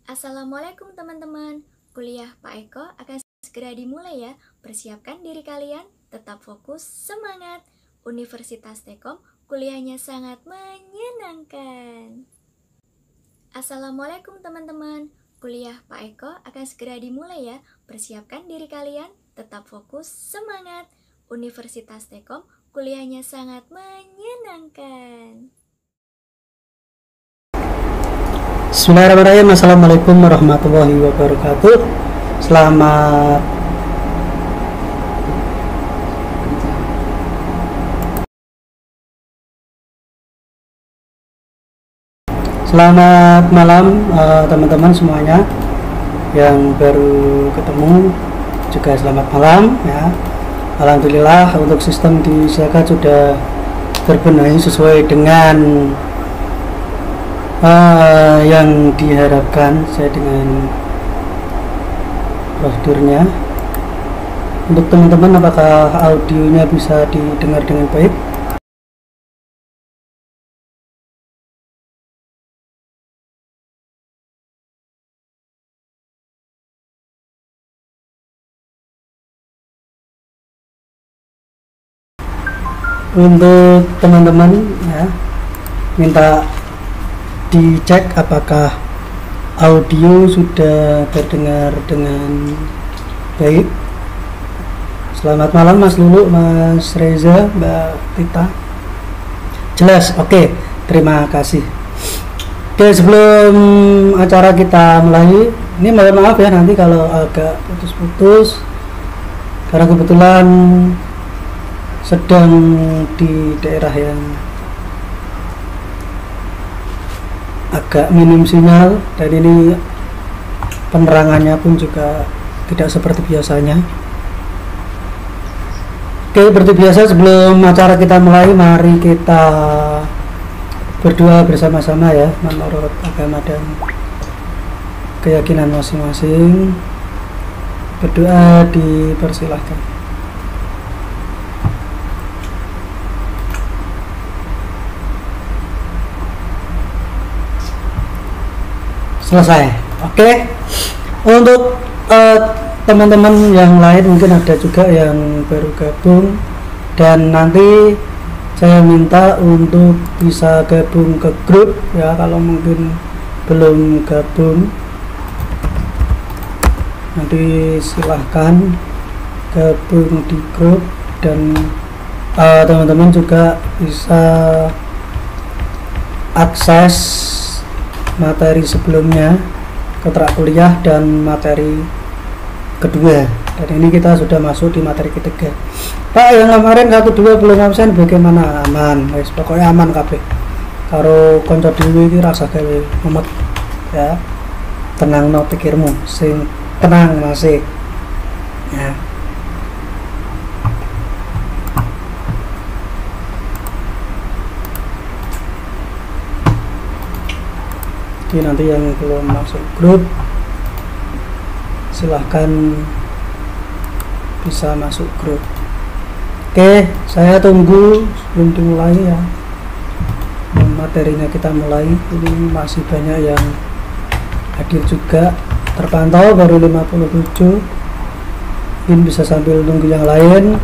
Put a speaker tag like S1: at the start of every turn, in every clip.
S1: Assalamualaikum teman-teman. Kuliah Pak Eko akan segera dimulai ya. Persiapkan diri kalian, tetap fokus, semangat. Universitas Tekom, kuliahnya sangat menyenangkan. Assalamualaikum teman-teman. Kuliah Pak Eko akan segera dimulai ya. Persiapkan diri kalian, tetap fokus, semangat. Universitas Tekom, kuliahnya sangat menyenangkan.
S2: Bismillahirrahmanirrahim. Assalamualaikum warahmatullahi wabarakatuh. Selamat malam teman-teman semuanya yang baru ketemu, juga selamat malam ya. Alhamdulillah untuk sistem di Siaga sudah terbenahi sesuai dengan yang diharapkan saya dengan prosedurnya. Untuk teman-teman, apakah audionya bisa didengar dengan baik? Untuk teman-teman ya, minta dicek apakah audio sudah terdengar dengan baik. Selamat malam Mas Lulu, Mas Reza, Mbak Tita. Jelas, oke. Terima kasih. Oke, sebelum acara kita mulai, ini mohon maaf ya nanti kalau agak putus-putus, karena kebetulan sedang di daerah yang agak minim sinyal, dan ini penerangannya pun juga tidak seperti biasanya. Oke, seperti biasa sebelum acara kita mulai, mari kita berdoa bersama-sama ya, menurut agama dan keyakinan masing-masing. Berdoa dipersilahkan. Selesai. Oke. Untuk teman-teman yang lain mungkin ada juga yang baru gabung, dan nanti saya minta untuk bisa gabung ke grup ya. Kalau mungkin belum gabung, nanti silahkan gabung di grup, dan teman-teman juga bisa akses materi sebelumnya, kontrak kuliah dan materi kedua. Dan ini kita sudah masuk di materi ketiga. Pak, yang kemarin 1-2 belum absen bagaimana? Aman, guys, pokoknya aman kabeh. Karo konco dhewe iki rasa gawe mumet ya. Tenang no pikirmu, sing tenang masih ya. Jadi nanti yang belum masuk grup silahkan bisa masuk grup. Oke, saya tunggu sebelum dimulai ya. Materinya kita mulai. Ini masih banyak yang hadir juga, terpantau baru 57. Mungkin bisa sambil tunggu yang lain,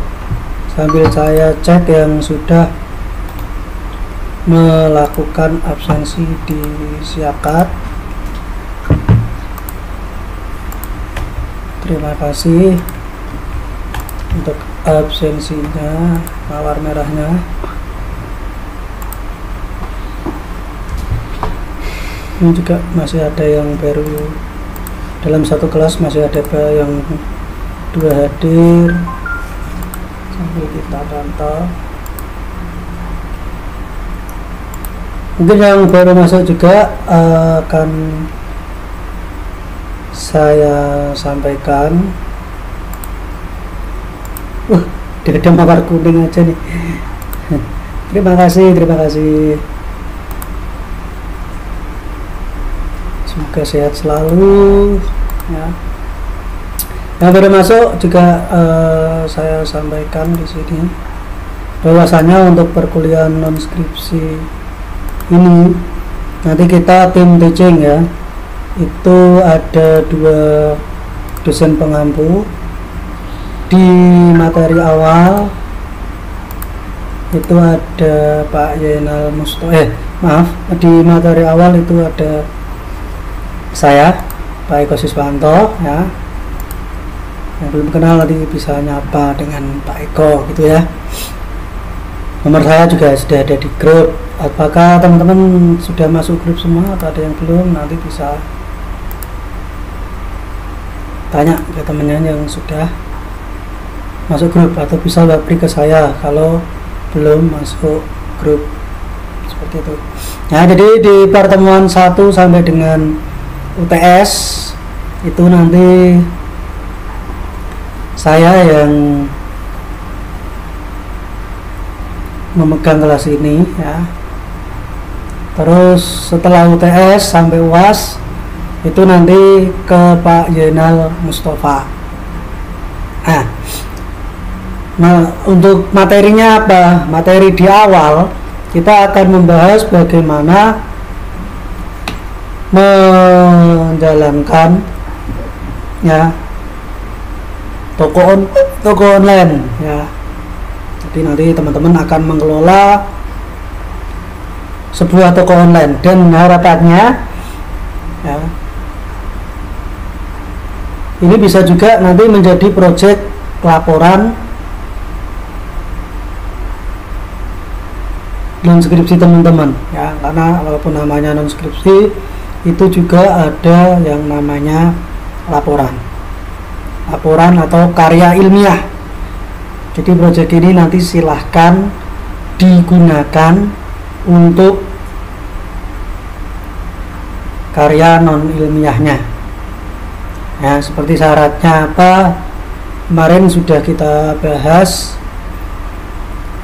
S2: sambil saya cek yang sudah melakukan absensi di Siakat. Terima kasih untuk absensinya, mawar merahnya. Ini juga masih ada yang baru dalam satu kelas, masih ada yang 2 hadir, sambil kita pantau. Mungkin yang baru masuk juga akan saya sampaikan. Dia ada mawar kuning aja nih. Terima kasih. Semoga sehat selalu ya. Yang baru masuk juga saya sampaikan di sini bahwasanya untuk perkuliahan non skripsi ini nanti kita tim teaching ya, itu ada 2 dosen pengampu. Di materi awal itu ada Pak Yenal di materi awal itu ada saya, Pak Eko Siswanto, ya. Yang belum kenal nanti bisa nyapa dengan Pak Eko gitu ya. Nomor saya juga sudah ada di grup. Apakah teman-teman sudah masuk grup semua atau ada yang belum? Nanti bisa tanya ke temannya yang sudah masuk grup, atau bisa wabri ke saya kalau belum masuk grup, seperti itu. Nah, jadi di pertemuan 1 sampai dengan UTS itu nanti saya yang memegang kelas ini ya. Terus setelah UTS sampai UAS itu nanti ke Pak Yenal Mustafa. Nah, untuk materinya apa? Materi di awal kita akan membahas bagaimana menjalankan ya toko online ya. Jadi nanti teman-teman akan mengelola sebuah toko online, dan harapannya ya, ini bisa juga nanti menjadi proyek laporan non skripsi teman-teman ya, karena walaupun namanya non skripsi itu juga ada yang namanya laporan atau karya ilmiah. Jadi proyek ini nanti silahkan digunakan untuk karya non ilmiahnya ya. Seperti syaratnya apa kemarin sudah kita bahas,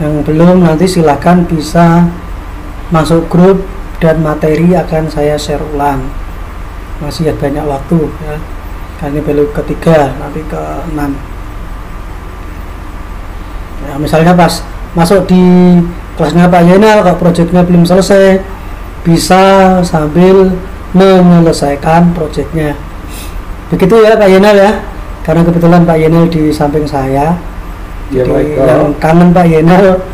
S2: yang belum nanti silahkan bisa masuk grup dan materi akan saya share ulang. Masih banyak waktu ya, ini baru ketiga, nanti ke-6 ya. Misalnya pas masuk di kelasnya Pak Yenal kalau proyeknya belum selesai, bisa sambil menyelesaikan proyeknya. Begitu ya Pak Yenal ya, karena kebetulan Pak Yenal di samping saya ya, jadi yang kangen Pak Yenal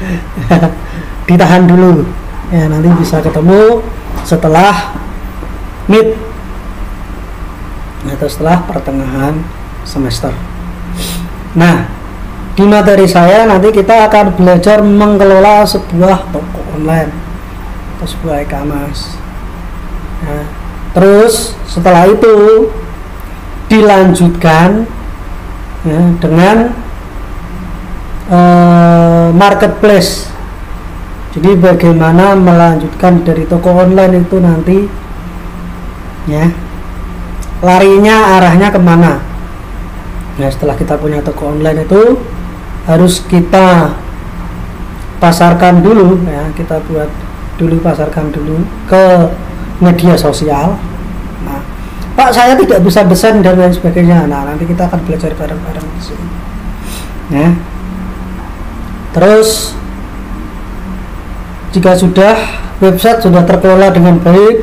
S2: ditahan dulu ya, nanti bisa ketemu setelah mid atau setelah pertengahan semester. Nah, di materi saya nanti kita akan belajar mengelola sebuah toko online atau sebuah e-commerce. Nah, terus setelah itu dilanjutkan ya, dengan marketplace. Jadi bagaimana melanjutkan dari toko online itu nanti ya, larinya arahnya kemana. Nah, setelah kita punya toko online itu harus kita pasarkan dulu ya, kita buat dulu, pasarkan dulu ke media sosial. Nah, Pak saya tidak bisa desain dan lain sebagainya. Nah, nanti kita akan belajar bareng-bareng di sini ya. Terus jika sudah website sudah terkelola dengan baik,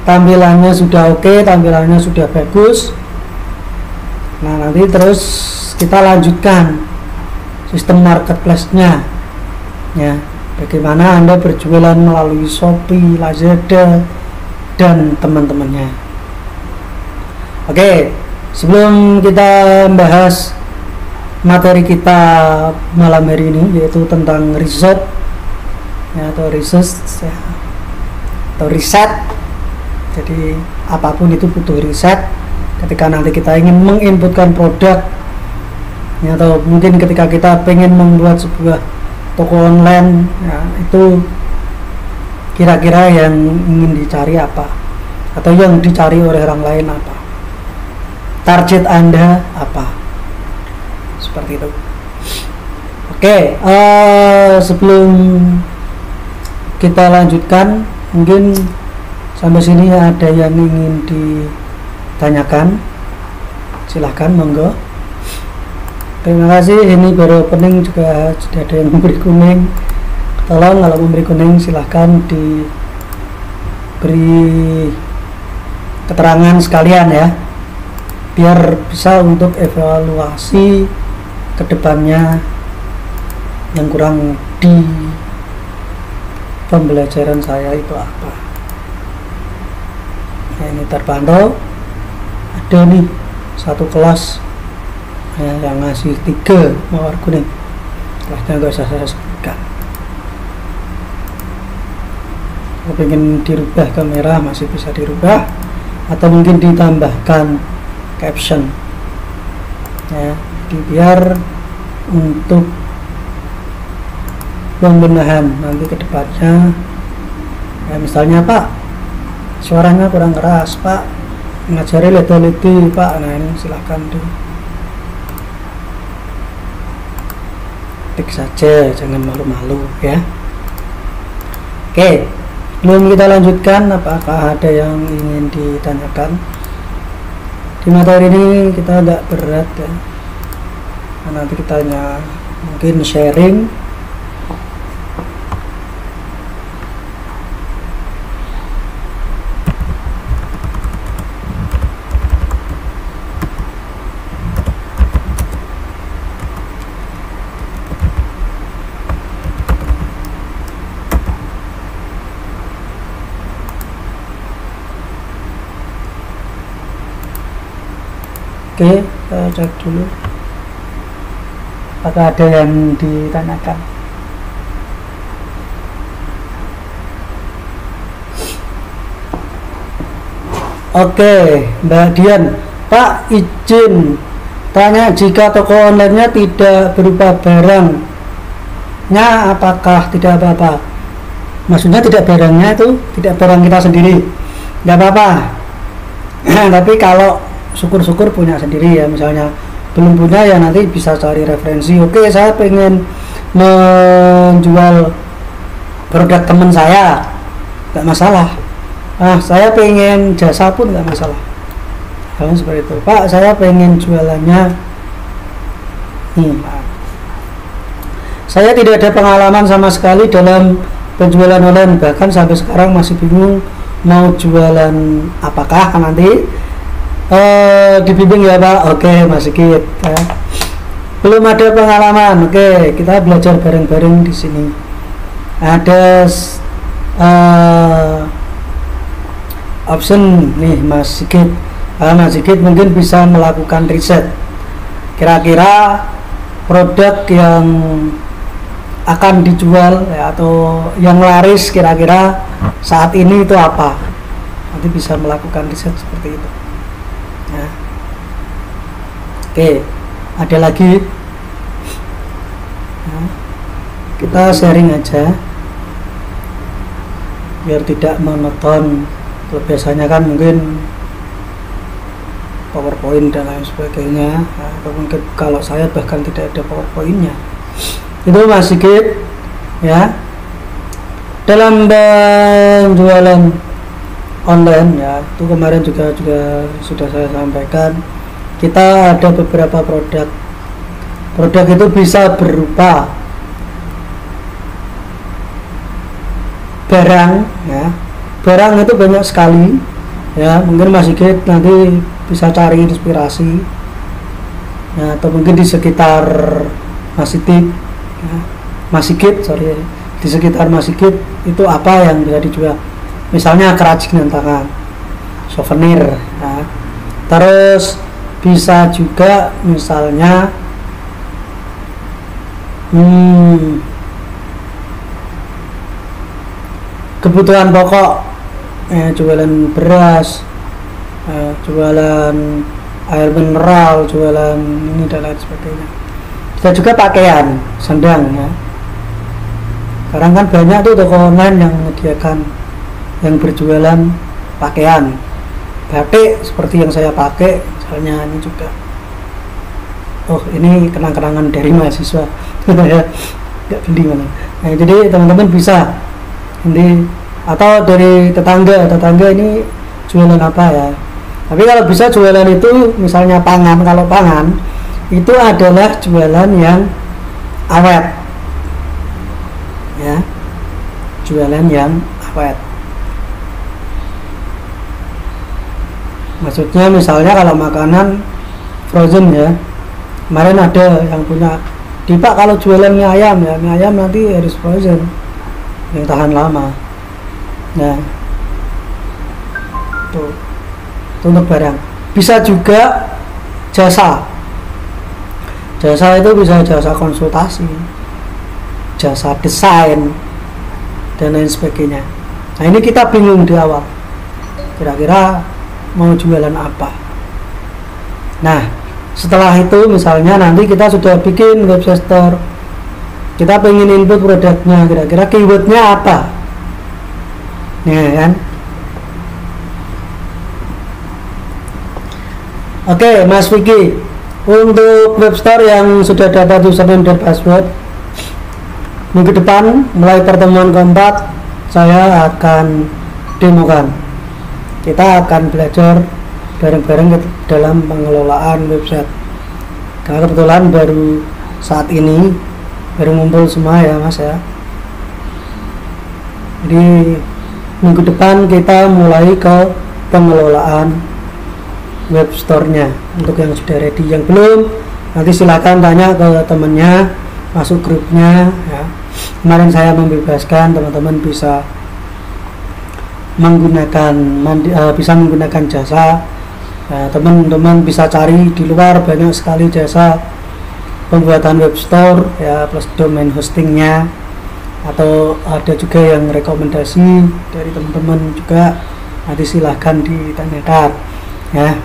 S2: tampilannya sudah oke, tampilannya sudah bagus, nah nanti terus kita lanjutkan sistem marketplace-nya ya, bagaimana Anda berjualan melalui Shopee, Lazada dan teman-temannya. Oke, sebelum kita membahas materi kita malam hari ini, yaitu tentang riset ya, atau research ya, atau riset. Jadi apapun itu butuh riset. Ketika nanti kita ingin menginputkan produk ya, atau mungkin ketika kita pengen membuat sebuah toko online ya, itu kira-kira yang ingin dicari apa, atau yang dicari oleh orang lain apa, target Anda apa, seperti itu. Oke, sebelum kita lanjutkan, mungkin sampai sini ada yang ingin ditanyakan, silahkan, monggo. Terima kasih, ini baru opening juga sudah ada yang memberi kuning. Tolong kalau memberi kuning silahkan diberi keterangan sekalian ya, biar bisa untuk evaluasi kedepannya yang kurang di pembelajaran saya itu apa. Nah, ini terpantau ada nih satu kelas ya, yang ngasih 3 mawar kuning, kelasnya nggak usah saya sebutkan. Kalau pengen dirubah ke merah masih bisa dirubah, atau mungkin ditambahkan caption ya, biar untuk pembenahan nanti ke depannya ya. Misalnya Pak, suaranya kurang keras Pak, ngajari leti-leti Pak, nah ini silahkan ketik saja, jangan malu-malu ya. Oke, belum kita lanjutkan, apakah ada yang ingin ditanyakan? Di materi ini kita agak berat ya, nanti kita hanya mungkin sharing. Oke, saya cek dulu apakah ada yang ditanyakan. Oke, Mbak Dian, Pak izin tanya, jika toko online-nya tidak berupa barangnya apakah tidak apa-apa? Maksudnya tidak barangnya itu tidak barang kita sendiri, nggak apa-apa. Tapi kalau syukur-syukur punya sendiri ya, misalnya belum punya ya nanti bisa cari referensi. Oke, saya pengen menjual produk teman saya, nggak masalah. Saya pengen jasa pun nggak masalah. Hal seperti itu, Pak saya pengen jualannya nih, saya tidak ada pengalaman sama sekali dalam penjualan online, bahkan sampai sekarang masih bingung mau jualan apakah nanti dibimbing ya Pak. Oke Mas Sigit ya. Belum ada pengalaman. Oke, kita belajar bareng-bareng di sini. Ada option nih Mas Sigit. Mas Sigit mungkin bisa melakukan riset. Kira-kira produk yang akan dijual ya, atau yang laris kira-kira saat ini itu apa. Nanti bisa melakukan riset seperti itu. Ya. Oke, ada lagi ya, kita sharing aja biar tidak monoton. Kalau biasanya kan mungkin PowerPoint dan lain sebagainya, atau mungkin kalau saya bahkan tidak ada PowerPointnya. Itu Mas Sigit ya. Dalam penjualan online ya, itu kemarin juga sudah saya sampaikan, kita ada beberapa produk itu bisa berupa barang ya, barang itu banyak sekali ya. Mungkin Mas Sigit nanti bisa cari inspirasi ya, atau mungkin di sekitar Mas Sigit ya, di sekitar Mas Sigit itu apa yang bisa dijual. Misalnya kerajinan tangan, souvenir ya. Terus bisa juga misalnya kebutuhan pokok ya, jualan beras, jualan air mineral, jualan ini dan lain sebagainya. Bisa juga pakaian, sandang ya. Sekarang kan banyak tuh toko online yang menyediakan, yang berjualan pakaian, batik seperti yang saya pakai misalnya. Ini juga, oh ini kenang-kenangan dari mahasiswa nggak beli mana. Nah, jadi teman-teman bisa ini, atau dari tetangga ini jualan apa ya. Tapi kalau bisa jualan itu misalnya pangan, kalau pangan itu adalah jualan yang awet ya, jualan yang awet. Maksudnya misalnya kalau makanan frozen ya, kemarin ada yang punya di Pak kalau jualan mie ayam ya, mie ayam nanti harus frozen yang tahan lama. Nah tuh untuk barang. Bisa juga jasa itu bisa jasa konsultasi, jasa desain dan lain sebagainya. Nah ini kita bingung di awal, kira-kira mau jualan apa. Nah setelah itu misalnya nanti kita sudah bikin website store, kita pengen input produknya, kira-kira keywordnya apa, ya kan. Oke Mas Vicky, untuk web store yang sudah dapat username dan password, minggu depan mulai pertemuan keempat saya akan demokan. Kita akan belajar bareng-bareng dalam pengelolaan website. Karena kebetulan baru saat ini baru ngumpul semua ya Mas ya. Jadi minggu depan kita mulai ke pengelolaan web store-nya. Untuk yang sudah ready, yang belum nanti silakan tanya ke temennya, masuk grupnya ya. Kemarin saya membebaskan teman-teman bisa menggunakan jasa. Teman-teman bisa cari di luar, banyak sekali jasa pembuatan web store ya, plus domain hostingnya, atau ada juga yang rekomendasi dari teman-teman juga, nanti silahkan ditanyakan ya,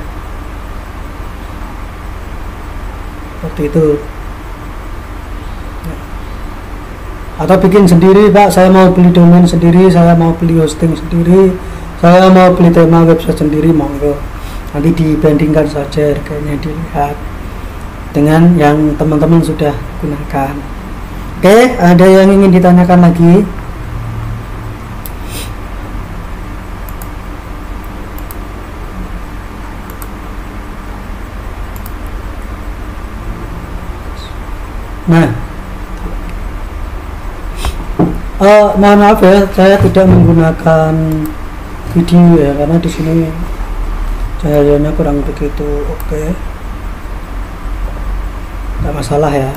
S2: seperti itu. Atau bikin sendiri Pak, saya mau beli domain sendiri, saya mau beli hosting sendiri, saya mau beli tema website sendiri, monggo. Nanti dibandingkan saja harganya, dilihat dengan yang teman-teman sudah gunakan. Oke, ada yang ingin ditanyakan lagi? Nah, mohon maaf ya, saya tidak menggunakan video ya, karena di sini cahayanya kurang begitu oke. Tidak masalah ya.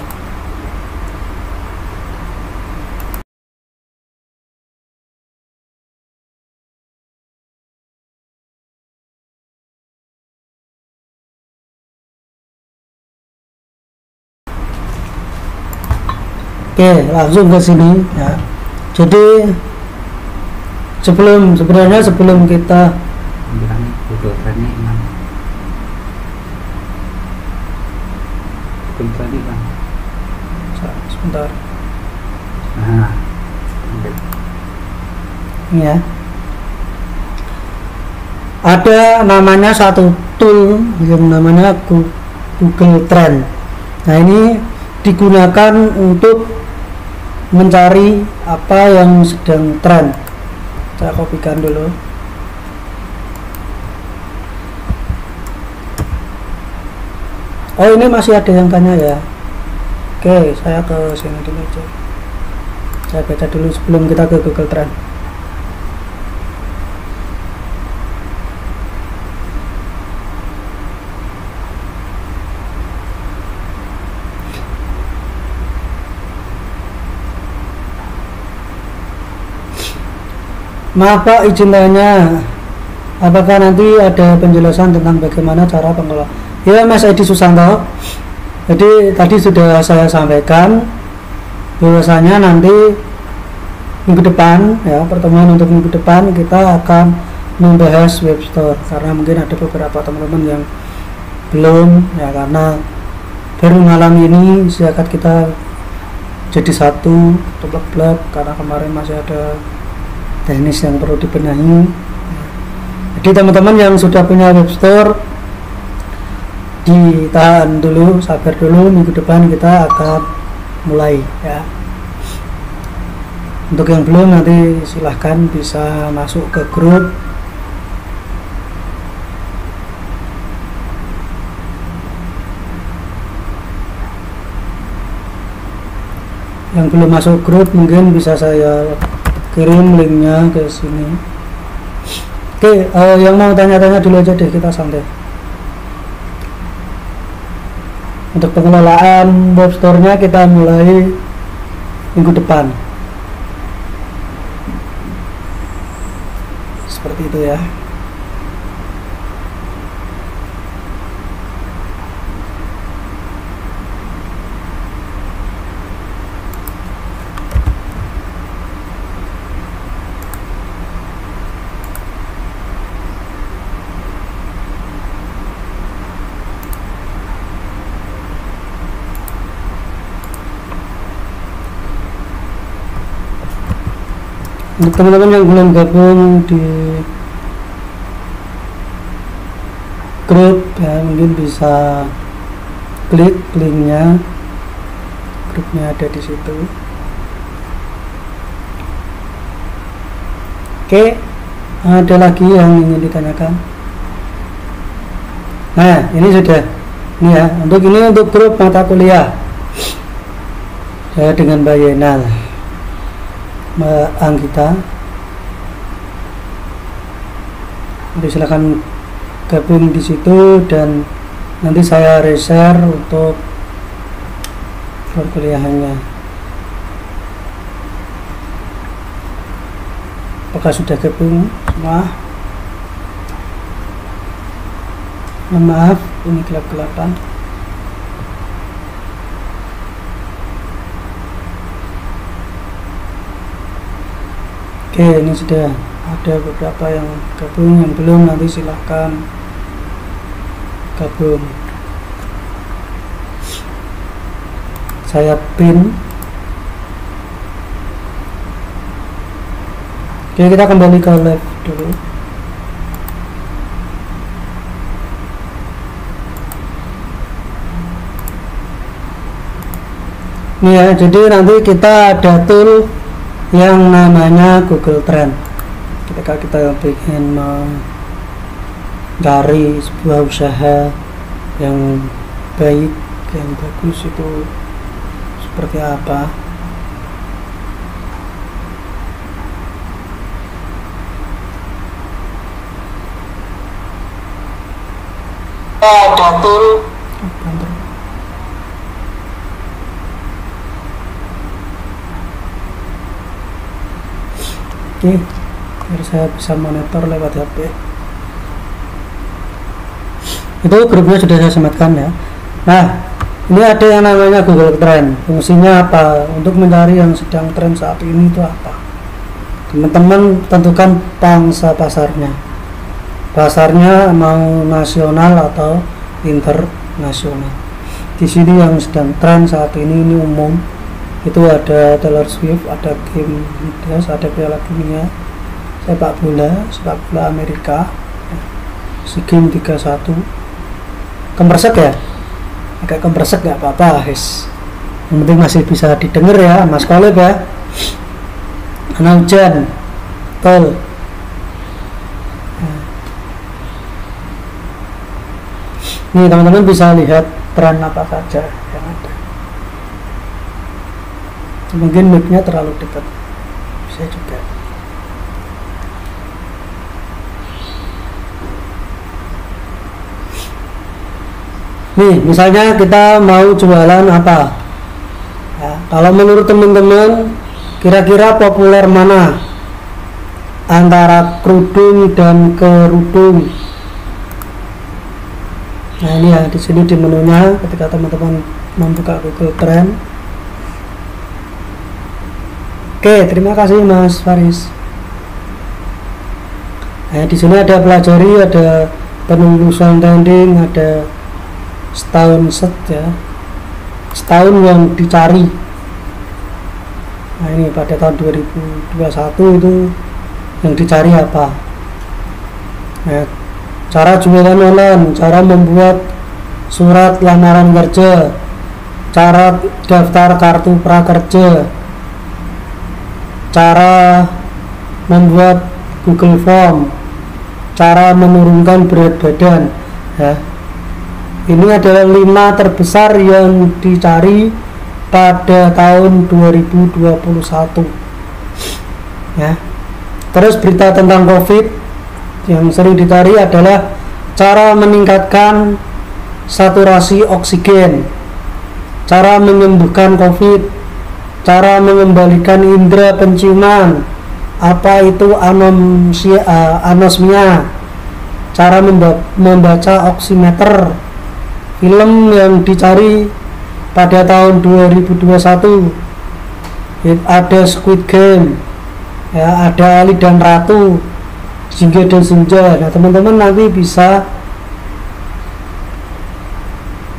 S2: Oke, langsung ke sini ya. Jadi sebelum kita
S3: Google Trend-nya gimana? Google Trend Bang.
S2: Sebentar.
S3: Nah,
S2: Ya. Ada namanya satu tool yang namanya Google Trend. Nah, ini digunakan untuk mencari apa yang sedang tren. Saya kopikan dulu. Oh, ini masih ada yang tanya ya. Oke, saya ke sini dulu aja. Saya baca dulu sebelum kita ke Google Trend. Maaf Pak, izin tanya, apakah nanti ada penjelasan tentang bagaimana cara pengelola? Ya Mas Edi Susanto, jadi tadi sudah saya sampaikan bahwasanya nanti minggu depan ya, pertemuan untuk minggu depan kita akan membahas web store, karena mungkin ada beberapa teman-teman yang belum ya, karena baru malam ini zakat kita jadi satu blok-blok, karena kemarin masih ada teknis yang perlu dibenahi. Jadi teman-teman yang sudah punya web store ditahan dulu, sabar dulu, minggu depan kita akan mulai ya. Untuk yang belum nanti silahkan bisa masuk ke grup. Yang belum masuk grup mungkin bisa saya kirim linknya ke sini. Oke, yang mau tanya-tanya dulu aja deh, kita santai. Untuk pengelolaan web store-nya kita mulai minggu depan. Seperti itu ya. Untuk teman-teman yang belum gabung di grup ya, mungkin bisa klik linknya, grupnya ada di situ. Oke, ada lagi yang ingin ditanyakan? Nah, ini sudah, ini ya, untuk grup mata kuliah saya dengan Mbak Yenal, Mbak Anggita. Nanti silakan gabung di situ dan nanti saya reshare untuk perkuliahannya. Apakah sudah gabung semua? Mohon maaf, ini gelap-gelapan. Oke, ini sudah ada beberapa yang gabung, yang belum nanti silahkan gabung. Saya pin. Oke, kita kembali ke live dulu. Ini ya, jadi nanti kita ada tool yang namanya Google Trend. Ketika kita ingin mencari sebuah usaha yang baik, yang bagus, itu seperti apa. Ada tool. Oke, biar saya bisa monitor lewat HP. Itu grupnya sudah saya sematkan ya. Nah, ini ada yang namanya Google Trend. Fungsinya apa? Untuk mencari yang sedang tren saat ini itu apa? Teman-teman tentukan pangsa pasarnya. Pasarnya mau nasional atau internasional. Di sini yang sedang tren saat ini umum. Itu ada Taylor Swift, ada Kim Midas, ada Piala Dunia, sepak bola Amerika, SEA Games 31. Kemresek ya? Agak kemresek nggak apa-apa, guys. Yang penting masih bisa didengar ya, Mas Kolib ya. Karena hujan, tol. Nih teman-teman bisa lihat tren apa saja yang ada. Mungkin mic-nya terlalu dekat, bisa juga. Nih misalnya kita mau jualan apa ya, kalau menurut teman-teman kira-kira populer mana antara kerudung dan kerudung? Nah ini ya, di sini di menunya ketika teman-teman membuka Google Trend. Oke, terima kasih Mas Faris. Nah, di sini ada pelajari, ada penelusuran trending, ada setahun set ya, setahun yang dicari. Nah ini pada tahun 2021 itu yang dicari apa? Nah, cara jualan online, cara membuat surat lamaran kerja, cara daftar kartu prakerja, cara membuat Google Form, cara menurunkan berat badan ya. Ini adalah 5 terbesar yang dicari pada tahun 2021 ya. Terus berita tentang COVID yang sering dicari adalah cara meningkatkan saturasi oksigen, cara menyembuhkan COVID, cara mengembalikan indera penciuman, apa itu anosmia, cara membaca oximeter. Film yang dicari pada tahun 2021 ada Squid Game, ya, ada Ali dan Ratu, Jingga dan Senja. Nah, teman-teman nanti bisa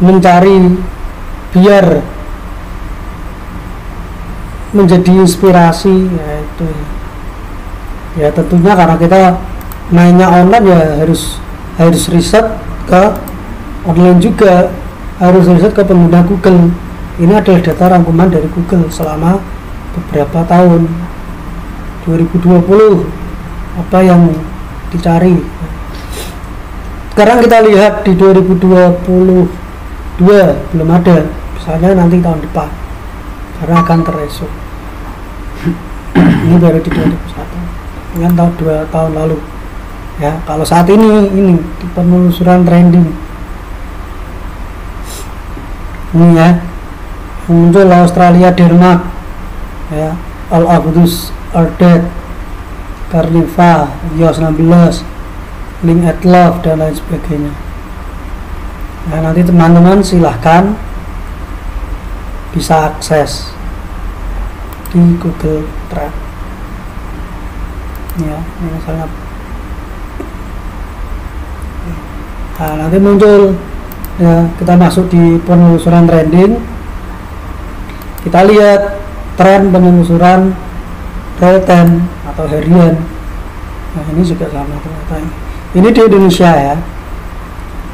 S2: mencari biar menjadi inspirasi, yaitu ya tentunya karena kita mainnya online ya harus riset ke online juga, harus riset ke pengguna Google. Ini adalah data rangkuman dari Google selama beberapa tahun 2020 apa yang dicari. Sekarang kita lihat di 2022 belum ada, misalnya nanti tahun depan karena akan teresuk. Ini baru di 2021 dengan tahun 2 tahun lalu ya. Kalau saat ini di penelusuran trending ini ya, muncul Australia, Denmark ya, All Abdus Are Dead, Carnival, Yos 16, Link at Love dan lain sebagainya. Nah, nanti teman-teman silahkan bisa akses di Google Trend ya, ini misalnya. Nah, nanti muncul ya, kita masuk di penelusuran trending, kita lihat tren penelusuran real time atau harian. Nah, ini juga sama ternyata. Ini di Indonesia ya.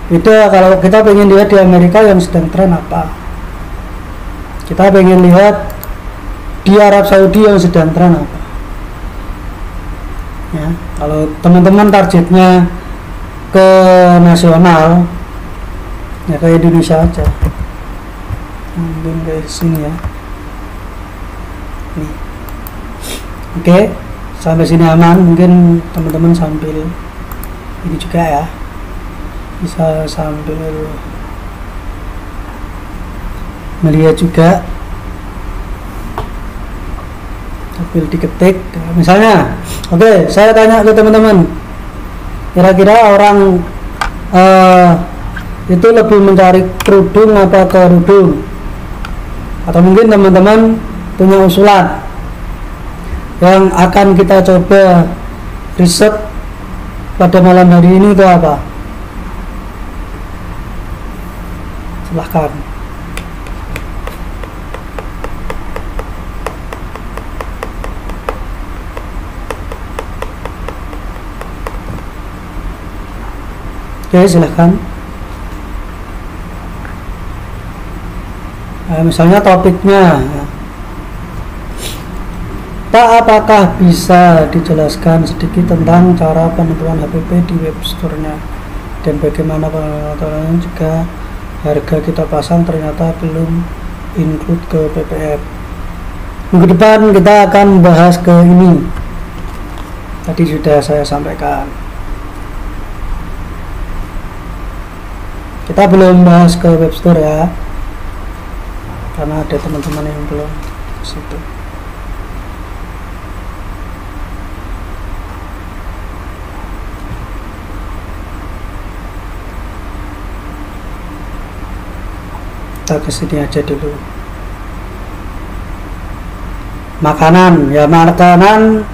S2: Beda kalau kita pengen lihat di Amerika yang sedang tren apa, kita pengen lihat di Arab Saudi yang sedang tren apa ya. Kalau teman-teman targetnya ke nasional ya, ke Indonesia aja, mungkin ke sini ya. Nih. Oke, sampai sini aman. Mungkin teman-teman sambil ini juga ya, bisa sambil melihat juga, sambil diketik misalnya. Oke, saya tanya ke teman-teman, kira-kira orang itu lebih mencari kerudung apa kerudung? Atau mungkin teman-teman punya usulan yang akan kita coba riset pada malam hari ini itu apa? Silahkan. Oke, silahkan. Nah, misalnya topiknya, Pak, apakah bisa dijelaskan sedikit tentang cara penentuan HPP di web store-nya dan bagaimana penentuannya jika harga kita pasang ternyata belum include ke PPF? Minggu depan kita akan bahas ke ini. Tadi sudah saya sampaikan. Kita belum bahas ke web store ya, karena ada teman-teman yang belum ke situ. Kita kesini aja dulu. Makanan ya, makanan.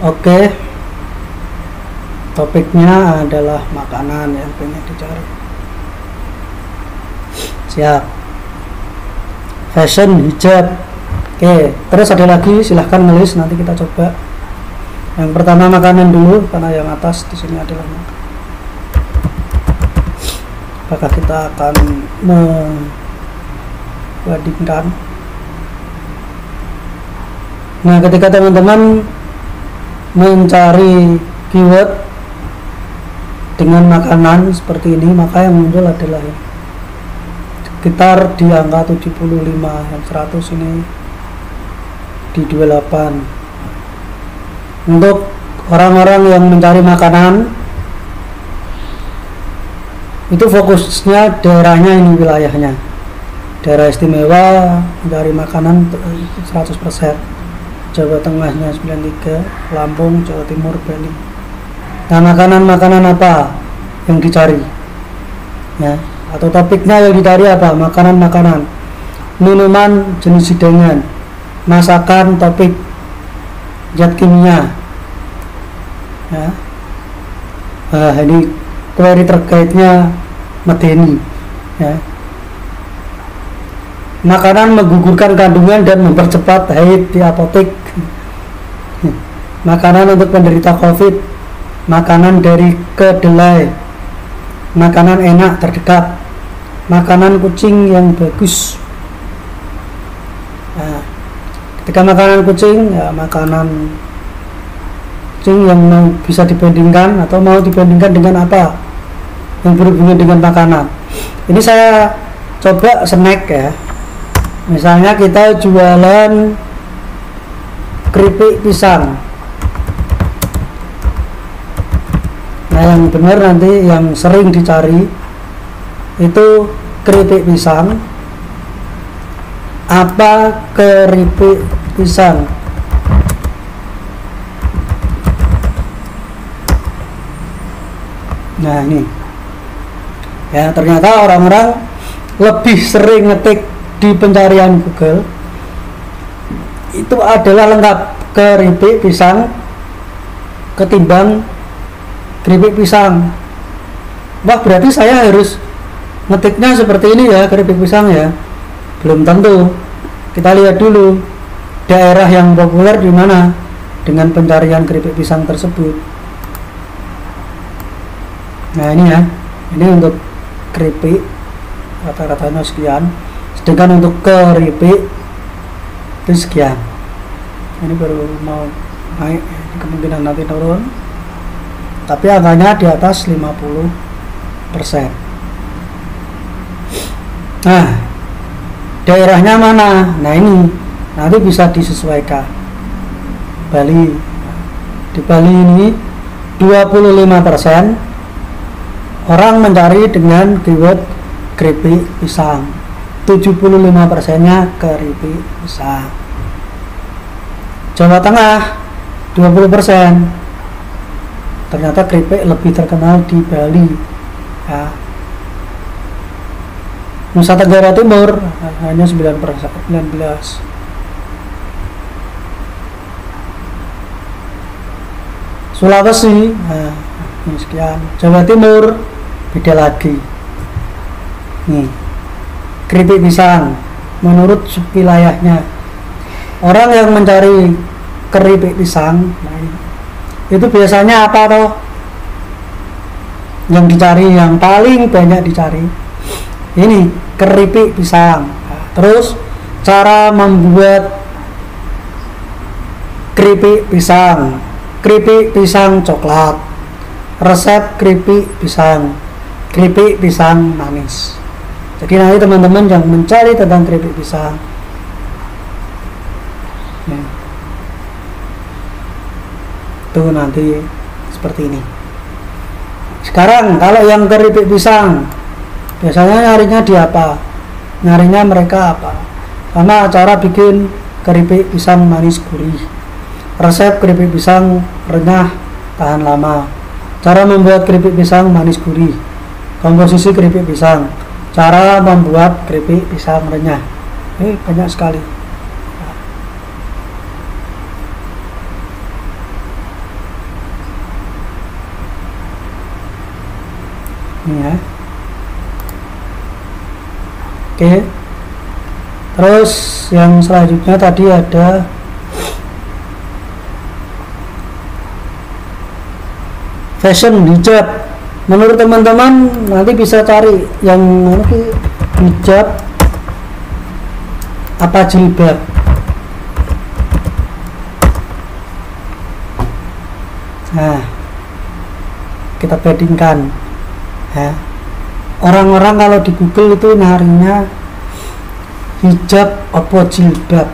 S2: Oke, topiknya adalah makanan yang pengen dicari. Siap. Fashion, hijab. Oke, terus ada lagi, silahkan nulis, nanti kita coba. Yang pertama makanan dulu, karena yang atas di sini adalah makanan. Apakah kita akan membandingkan? Nah, ketika teman-teman mencari keyword dengan makanan seperti ini, maka yang muncul adalah sekitar di angka 75, yang 100 ini di 28. Untuk orang-orang yang mencari makanan itu fokusnya daerahnya ini, wilayahnya daerah istimewa mencari makanan 100%. Jawa Tengahnya 93, Lampung, Jawa Timur, Bali. Nah, makanan-makanan apa yang dicari ya, atau topiknya yang dicari apa? Makanan-makanan, minuman jenis hidangan, masakan, topik zat kimia ya. Nah, ini query terkaitnya medeni ya. Makanan menggugurkan kandungan dan mempercepat haid di apotek. Makanan untuk penderita COVID, makanan dari kedelai, makanan enak terdekat, makanan kucing yang bagus. Nah, ketika makanan kucing ya, makanan kucing yang mau bisa dibandingkan atau mau dibandingkan dengan apa yang berhubungan dengan makanan. Ini saya coba snack ya. Misalnya kita jualan keripik pisang. Nah, yang benar nanti yang sering dicari itu keripik pisang. Apa keripik pisang? Nah, ini ya, ternyata orang-orang lebih sering ngetik di pencarian Google itu adalah lengkap keripik pisang ketimbang keripik pisang. Wah, berarti saya harus ngetiknya seperti ini ya, keripik pisang ya. Belum tentu. Kita lihat dulu daerah yang populer di mana dengan pencarian keripik pisang tersebut. Nah, ini ya, ini untuk keripik rata-ratanya sekian, sedangkan untuk keripik itu sekian. Ini baru mau naik, ini kemungkinan nanti turun, tapi angkanya di atas 50%. Nah, daerahnya mana? Nah, ini nanti bisa disesuaikan. Bali, di Bali ini 25% orang mencari dengan keyword keripik pisang, 75%-nya keripik pisang. Jawa Tengah 20%, ternyata keripik lebih terkenal di Bali ya. Nusa Tenggara Timur hanya 19%. Sulawesi nah, sekian. Jawa Timur beda lagi. Nih, keripik pisang menurut wilayahnya. Orang yang mencari keripik pisang, nah, itu biasanya apa toh? Yang dicari, yang paling banyak dicari ini keripik pisang. Nah, terus cara membuat keripik pisang coklat, resep keripik pisang manis. Jadi nanti teman-teman yang mencari tentang keripik pisang ya, tuh nanti seperti ini. Sekarang kalau yang keripik pisang biasanya nyarinya di apa? Nyarinya mereka apa? Sama cara bikin keripik pisang manis gurih, resep keripik pisang renyah tahan lama, cara membuat keripik pisang manis gurih, komposisi keripik pisang, cara membuat keripik pisang renyah. Banyak sekali. Ini ya. Oke. Terus yang selanjutnya tadi ada fashion hijab. Menurut teman-teman nanti bisa cari yang hijab apa jilbab. Nah, kita bandingkan ya. Orang-orang kalau di Google itu nyarinya hijab apa jilbab.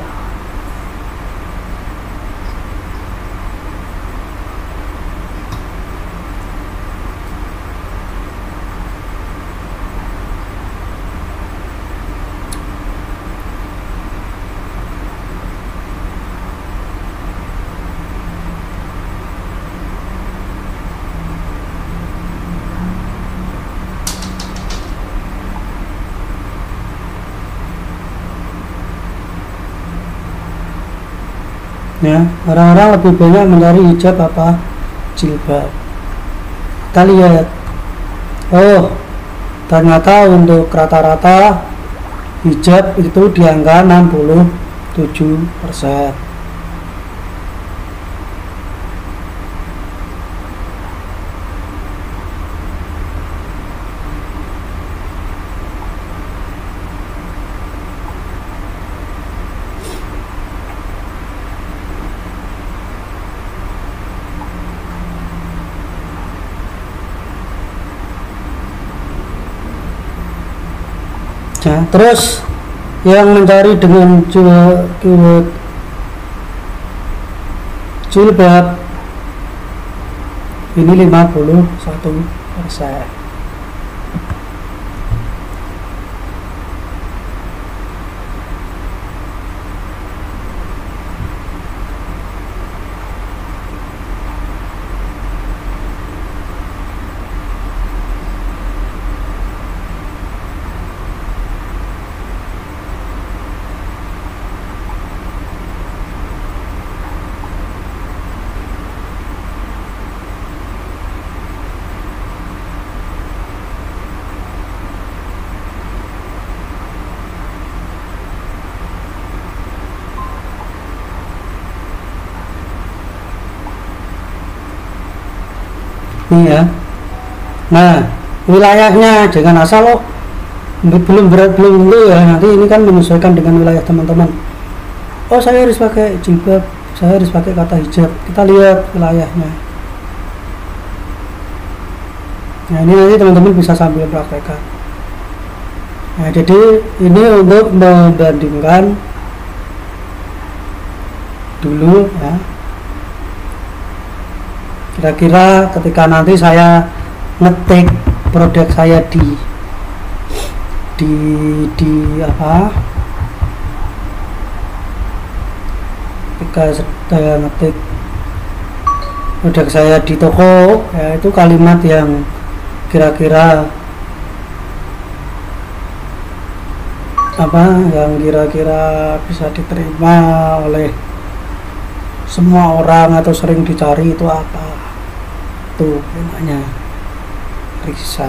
S2: Ya, orang-orang lebih banyak mencari hijab apa jilbab. Kita lihat, oh ternyata untuk rata-rata hijab itu di angka 67%. Nah, terus yang mencari dengan jilbab ini 51%. Iya. Nah, wilayahnya jangan asal lo belum belum dulu ya, nanti ini kan menyesuaikan dengan wilayah teman-teman. Oh, saya harus pakai jilbab, saya harus pakai kata hijab. Kita lihat wilayahnya. Nah, ini nanti teman-teman bisa sambil praktekkan. Nah, jadi ini untuk membandingkan dulu ya. Kira-kira ketika nanti saya ngetik produk saya di apa, ketika saya ngetik produk saya di toko ya, itu kalimat yang kira-kira apa, yang kira-kira bisa diterima oleh semua orang atau sering dicari, itu apa. Tuh namanya riset.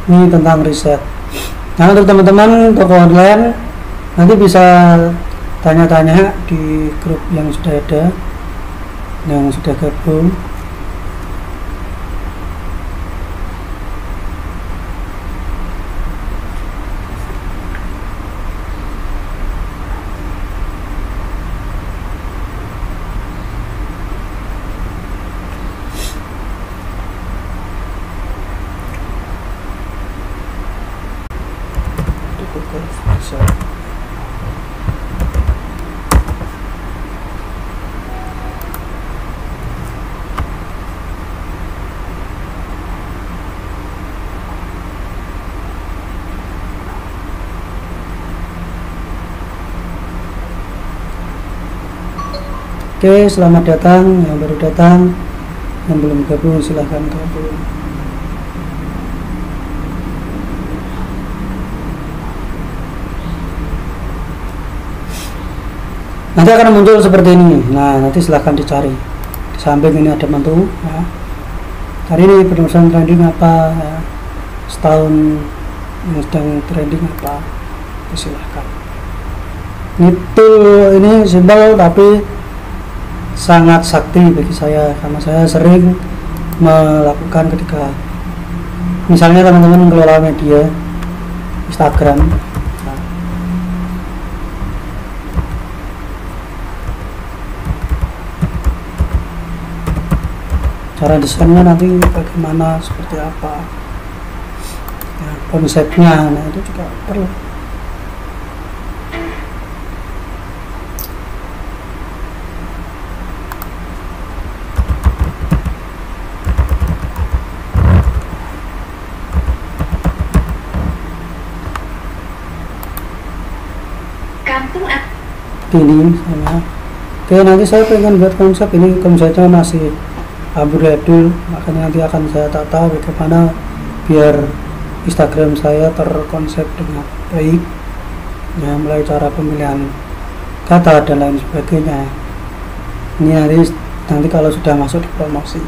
S2: Ini tentang riset. Nah, untuk teman-teman toko online nanti bisa tanya-tanya di grup yang sudah ada, yang sudah gabung. Oke, selamat datang yang baru datang, yang belum gabung silahkan gabung. Nanti akan muncul seperti ini. Nah, nanti silahkan dicari. Di samping ini ada menu. Ya. Hari ini penulisan trending apa? Ya. Setahun yang sedang trending apa? Silahkan. Ini simbol tapi sangat sakti bagi saya, karena saya sering melakukan ketika misalnya teman-teman mengelola media Instagram. Cara desainnya nanti bagaimana, seperti apa ya, konsepnya, nah itu juga perlu. Ini sama. Oke, nanti saya pengen buat konsep ini, konsepnya masih amburadul. Makanya nanti akan saya tata bagaimana biar Instagram saya terkonsep dengan baik, ya, mulai cara pemilihan kata dan lain sebagainya. Ini nanti kalau sudah masuk di promosi.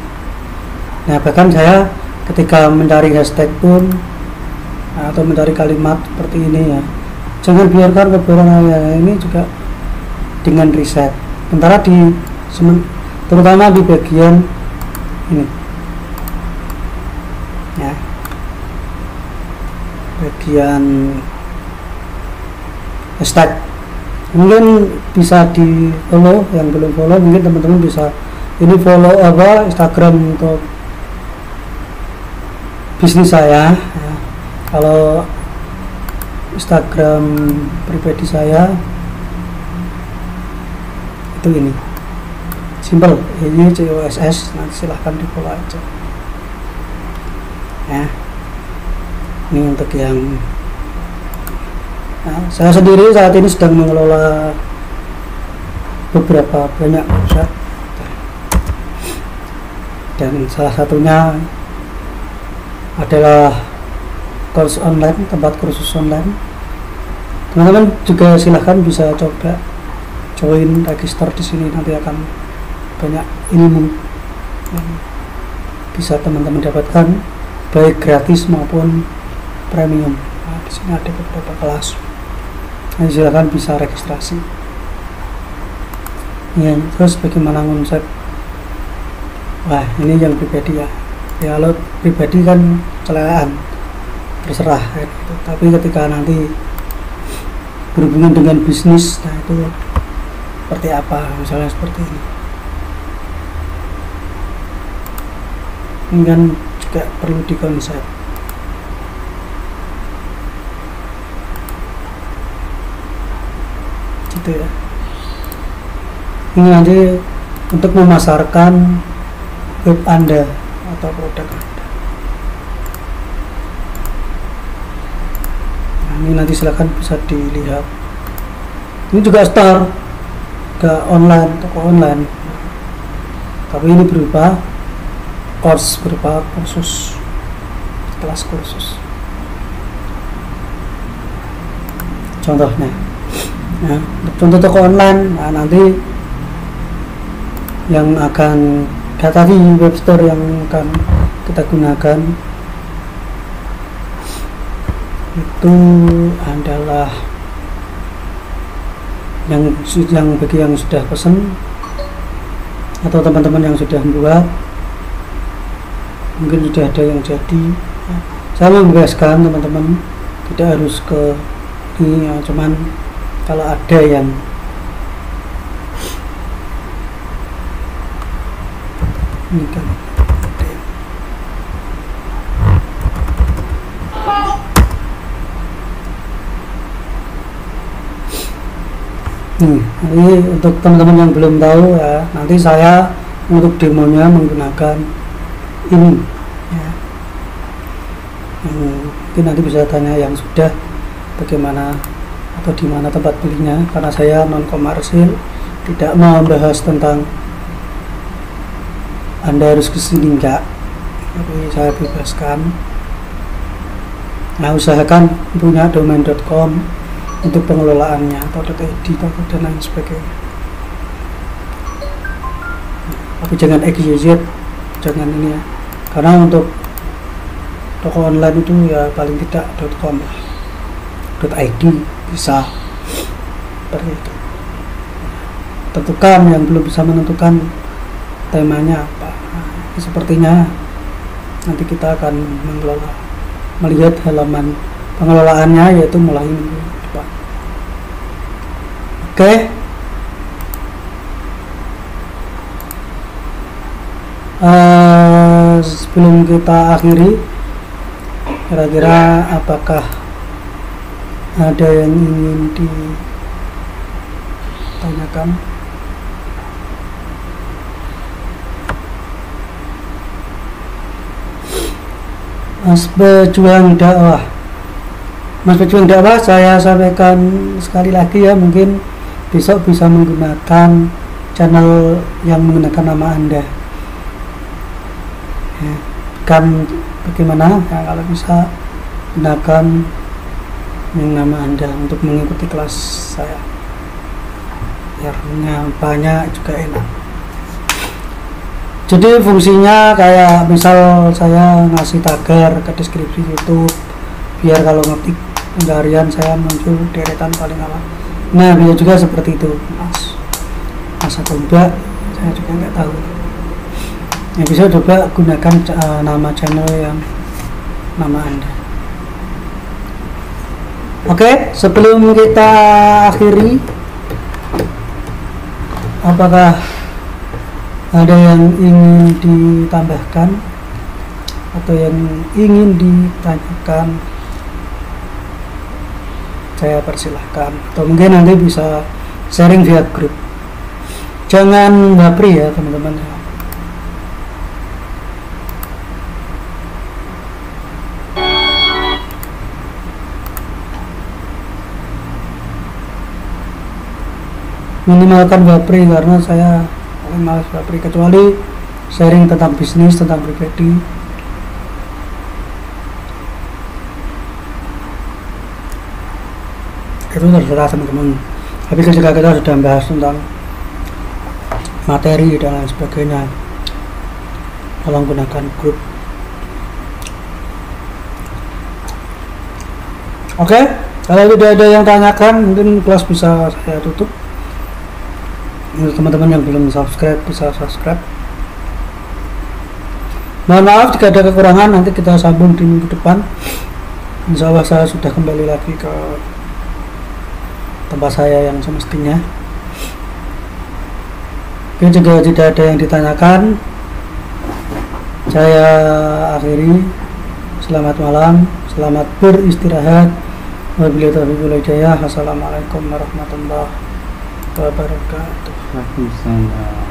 S2: Nah, bahkan saya ketika mencari hashtag pun atau mencari kalimat seperti ini, ya, jangan biarkan kebohongan ini juga dengan riset. Sementara terutama di bagian ini, ya, bagian hashtag mungkin bisa di follow. Yang belum follow mungkin teman-teman bisa ini follow Instagram untuk bisnis saya, ya. Kalau Instagram pribadi saya itu ini simple, ini COSS. Nanti silahkan di follow aja, ya. Ini untuk yang saya sendiri saat ini sedang mengelola beberapa banyak website, dan salah satunya adalah course online, tempat kursus online. Teman-teman juga silahkan bisa coba join, register di sini, nanti akan banyak ilmu yang bisa teman-teman dapatkan baik gratis maupun premium. Nah, di sini ada beberapa kelas. Nah, silahkan bisa registrasi. Ya, terus bagaimana konsep? Wah, ini yang pribadi, ya. Ya, kalau pribadi kan celaan, terserah, ya, gitu. Tapi ketika nanti berhubungan dengan bisnis, nah itu seperti apa? Misalnya seperti ini. Ini kan juga perlu dikonsep. Gitu, ya. Ini nanti untuk memasarkan web Anda atau produk Anda. Nah, ini nanti silahkan bisa dilihat. Ini juga store ke online, toko online. Tapi ini berupa course, berupa kursus, kelas kursus. Contohnya, ya, contoh toko online. Nah, nanti yang akan tadi webstore yang akan kita gunakan itu adalah yang bagi yang sudah pesen atau teman-teman yang sudah membuat, mungkin sudah ada yang jadi. Saya membebaskan teman-teman, tidak harus ke ini, ya, cuman kalau ada yang ini kan ini untuk teman-teman yang belum tahu, ya, nanti saya untuk demonya menggunakan ini, ya. Mungkin nanti bisa tanya yang sudah bagaimana atau di mana tempat belinya, karena saya non komersil, tidak membahas tentang Anda harus kesini, enggak, tapi saya bebaskan. Nah, usahakan punya domain.com untuk pengelolaannya, atau .id dan lain sebagainya. Tapi jangan XYZ, jangan ini, ya, karena untuk toko online itu ya paling tidak .com lah, .id bisa seperti itu. Tentukan, yang belum bisa menentukan temanya apa. Sepertinya nanti kita akan melihat halaman pengelolaannya, yaitu mulai minggu depan. Oke. Sebelum kita akhiri, kira-kira apakah ada yang ingin ditanyakan? Mas Pejuang Dakwah, saya sampaikan sekali lagi, ya, mungkin besok bisa menggunakan channel yang menggunakan nama Anda. ya. Kan bagaimana ya, kalau bisa gunakan yang nama Anda untuk mengikuti kelas saya biar banyak juga enak. Jadi fungsinya kayak misal saya ngasih tagar ke deskripsi YouTube biar kalau ngetik pencarian saya muncul deretan paling awal. Nah bisa juga seperti itu Mas atau enggak saya juga nggak tahu. Ya bisa coba gunakan nama channel yang nama Anda. Oke, sebelum kita akhiri, apakah ada yang ingin ditambahkan atau yang ingin ditanyakan? Saya persilahkan, atau mungkin nanti bisa sharing via grup. Jangan bapri ya teman-teman. Minimalkan bapri karena saya malas bapri, kecuali sharing tentang bisnis, tentang pribadi. Itu terserah teman-teman. Tapi ketika kita sudah bahas tentang materi dan lain sebagainya, tolong gunakan grup. Oke, kalau tidak ada yang tanyakan, mungkin kelas bisa saya tutup. Untuk teman-teman yang belum subscribe bisa subscribe. Mohon maaf jika ada kekurangan, nanti kita sambung di minggu depan. Insya Allah saya sudah kembali lagi ke tempat saya yang semestinya. Oke, jika tidak ada yang ditanyakan, saya akhiri. Selamat malam, selamat beristirahat. Wabillahi taufiq wal hidayah. Assalamualaikum warahmatullahi wabarakatuh.
S3: Waalaikumsalam.